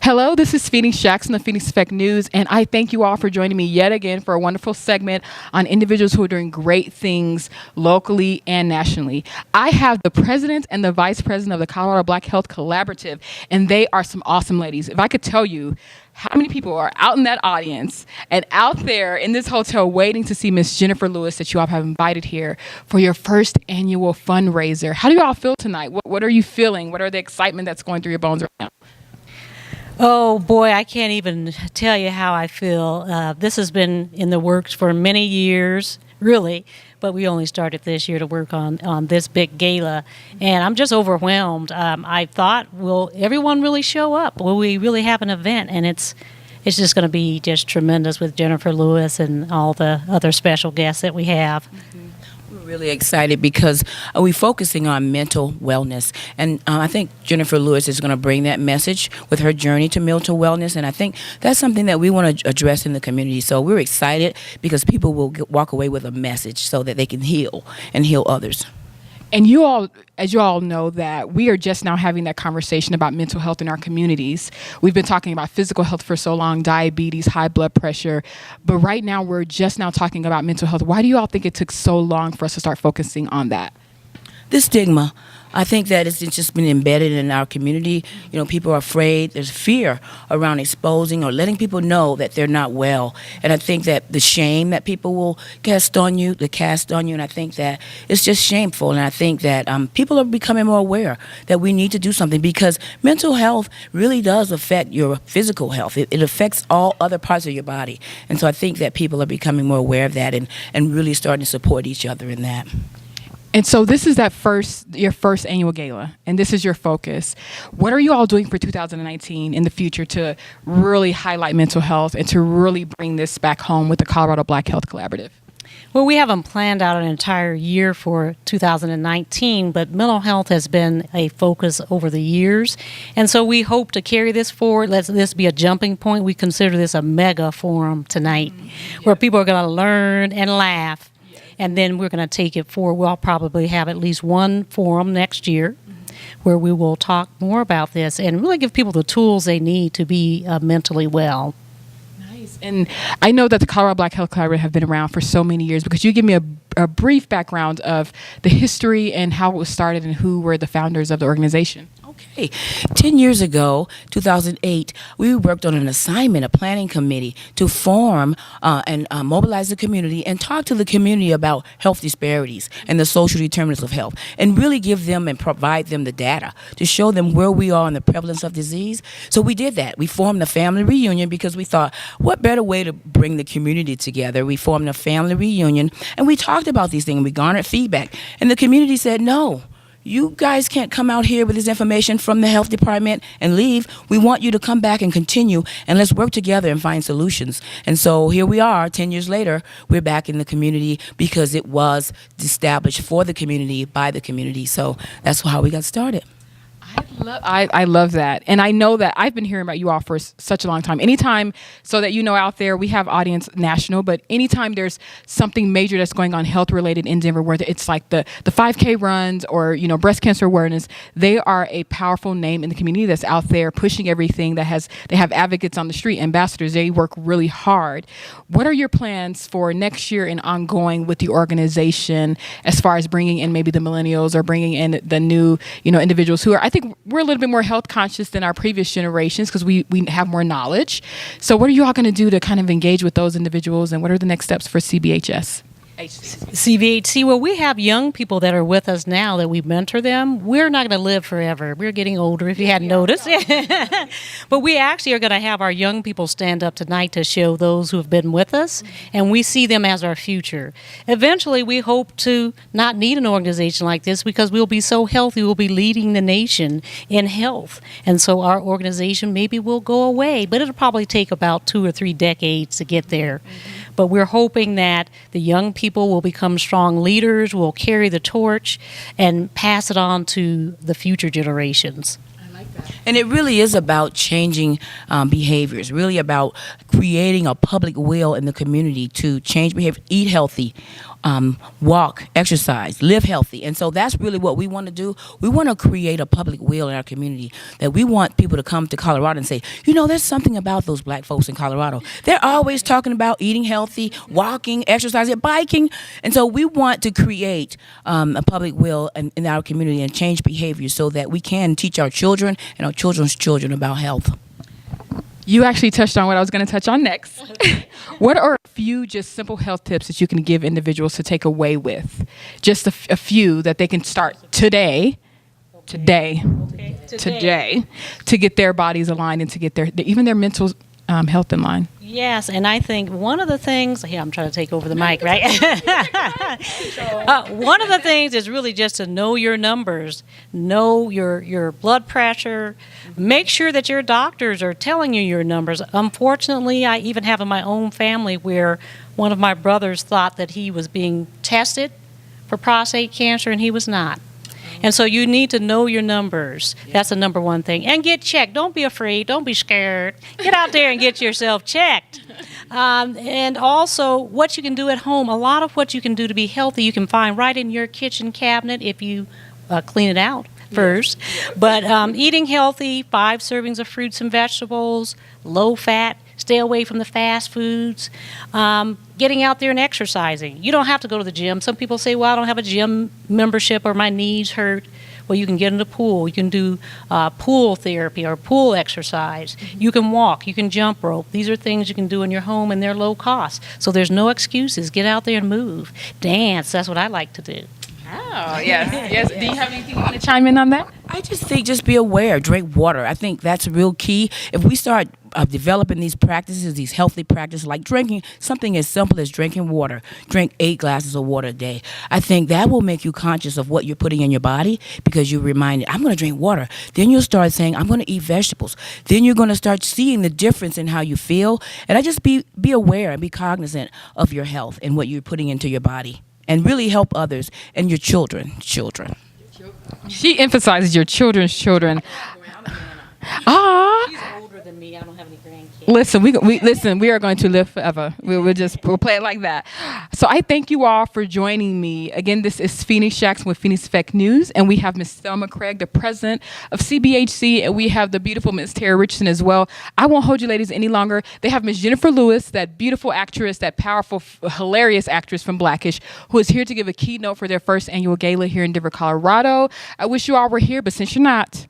Hello, this is Phoenix Jackson of Phoenix Effect News, and I thank you all for joining me yet again for a wonderful segment on individuals who are doing great things locally and nationally. I have the president and the vice president of the Colorado Black Health Collaborative, and they are some awesome ladies. If I could tell you how many people are out in that audience and out there in this hotel waiting to see Miss Jenifer Lewis that you all have invited here for your first annual fundraiser. How do you all feel tonight? What are you feeling? What are the excitement that's going through your bones right now? Oh boy, I can't even tell you how I feel. This has been in the works for many years, really, but we only started this year to work on this big gala, and I'm just overwhelmed. I thought, will everyone really show up? Will we really have an event? And it's just going to be just tremendous with Jenifer Lewis and all the other special guests that we have. Mm-hmm. We're really excited because we're focusing on mental wellness. And I think Jenifer Lewis is going to bring that message with her journey to mental wellness. And I think that's something that we want to address in the community. So we're excited because people will walk away with a message so that they can heal and heal others. And you all, as you all know, that we are just now having that conversation about mental health in our communities. We've been talking about physical health for so long, diabetes, high blood pressure, but right now we're just now talking about mental health. Why do you all think it took so long for us to start focusing on that? The stigma. I think that it's just been embedded in our community. You know, people are afraid. There's fear around exposing or letting people know that they're not well. And I think that the shame that people will cast on you, and I think that it's just shameful. And I think that people are becoming more aware that we need to do something because mental health really does affect your physical health. It affects all other parts of your body. And so I think that people are becoming more aware of that and really starting to support each other in that. And so this is your first annual gala, and this is your focus. What are you all doing for 2019 in the future to really highlight mental health and to really bring this back home with the Colorado Black Health Collaborative? Well, we haven't planned out an entire year for 2019, but mental health has been a focus over the years. And so we hope to carry this forward. Let this be a jumping point. We consider this a mega forum tonight where people are going to learn and laugh. And then we're going to take it forward. We'll probably have at least one forum next year where we will talk more about this and really give people the tools they need to be mentally well. Nice. And I know that the Colorado Black Health Collaborative have been around for so many years because you give me a brief background of the history and how it was started and who were the founders of the organization. Okay. 10 years ago, 2008, we worked on an assignment, a planning committee, to form and mobilize the community and talk to the community about health disparities and the social determinants of health and really give them and provide them the data to show them where we are in the prevalence of disease. So we did that. We formed a family reunion because we thought, what better way to bring the community together? We formed a family reunion and we talked about these things. We garnered feedback. And the community said, no. You guys can't come out here with this information from the health department and leave. We want you to come back and continue, and let's work together and find solutions. And so here we are, 10 years later, we're back in the community because it was established for the community, by the community. So that's how we got started. I love that. And I know that I've been hearing about you all for such a long time. Anytime, so that you know out there, we have audience national, but anytime there's something major that's going on health related in Denver, whether it's like the 5K runs or, you know, breast cancer awareness, they are a powerful name in the community that's out there pushing everything they have advocates on the street, ambassadors, they work really hard. What are your plans for next year and ongoing with the organization as far as bringing in maybe the millennials or bringing in the new, you know, individuals who are, I think we're a little bit more health conscious than our previous generations because we have more knowledge. So what are you all going to do to kind of engage with those individuals, and what are the next steps for CBHS? CVHC, well, we have young people that are with us now that we mentor them. We're not going to live forever. We're getting older, if you hadn't noticed. But we actually are going to have our young people stand up tonight to show those who have been with us, and we see them as our future. Eventually, we hope to not need an organization like this because we'll be so healthy, we'll be leading the nation in health. And so our organization maybe will go away, but it'll probably take about 2 or 3 decades to get there. But we're hoping that the young people will become strong leaders, will carry the torch, and pass it on to the future generations. And it really is about changing behaviors, really about creating a public will in the community to change behavior, eat healthy, walk, exercise, live healthy. And so that's really what we want to do. We want to create a public will in our community that we want people to come to Colorado and say, you know, there's something about those black folks in Colorado. They're always talking about eating healthy, walking, exercising, biking. And so we want to create a public will in our community and change behavior so that we can teach our children and our children's children about health. You actually touched on what I was going to touch on next. What are a few just simple health tips that you can give individuals to take away with? Just a few that they can start today, to get their bodies aligned and to get even their mental health in line. Yes, and I think one of the things, here I'm trying to take over the mic, right? One of the things is really just to know your numbers, know your blood pressure, make sure that your doctors are telling you your numbers. Unfortunately, I even have in my own family where one of my brothers thought that he was being tested for prostate cancer and he was not. And so you need to know your numbers. That's the number one thing. And get checked. Don't be afraid. Don't be scared. Get out there and get yourself checked. And also what you can do at home. A lot of what you can do to be healthy you can find right in your kitchen cabinet if you clean it out first. But eating healthy, 5 servings of fruits and vegetables, low fat, stay away from the fast foods, getting out there and exercising. You don't have to go to the gym. Some people say, well, I don't have a gym membership or my knees hurt. Well, you can get in the pool. You can do pool therapy or pool exercise. You can walk. You can jump rope. These are things you can do in your home and they're low cost. So there's no excuses. Get out there and move. Dance. That's what I like to do. Oh, yes. Yes. Do you have anything you want to chime in on that? I just think just be aware, drink water. I think that's real key. If we start developing these practices, these healthy practices, like drinking something as simple as drinking water, drink 8 glasses of water a day. I think that will make you conscious of what you're putting in your body because you're reminded, I'm going to drink water. Then you'll start saying, I'm going to eat vegetables. Then you're going to start seeing the difference in how you feel. And I just be aware and be cognizant of your health and what you're putting into your body. And really help others and your children. She emphasizes your children's children. She's older than me. I don't have any grandkids. Listen, we are going to live forever. We'll play it like that. So I thank you all for joining me. Again, this is Phoenix Jackson with Phoenix Effect News, and we have Miss Thelma Craig, the president of CBHC, and we have the beautiful Miss Tara Richardson as well. I won't hold you ladies any longer. They have Miss Jenifer Lewis, that beautiful actress, that powerful, hilarious actress from Blackish, who is here to give a keynote for their first annual gala here in Denver, Colorado. I wish you all were here, but since you're not,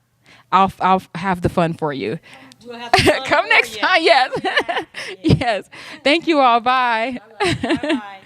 I'll have the fun for you. We'll have the fun Come next time. Yes. Yes. Thank you all. Bye. Bye.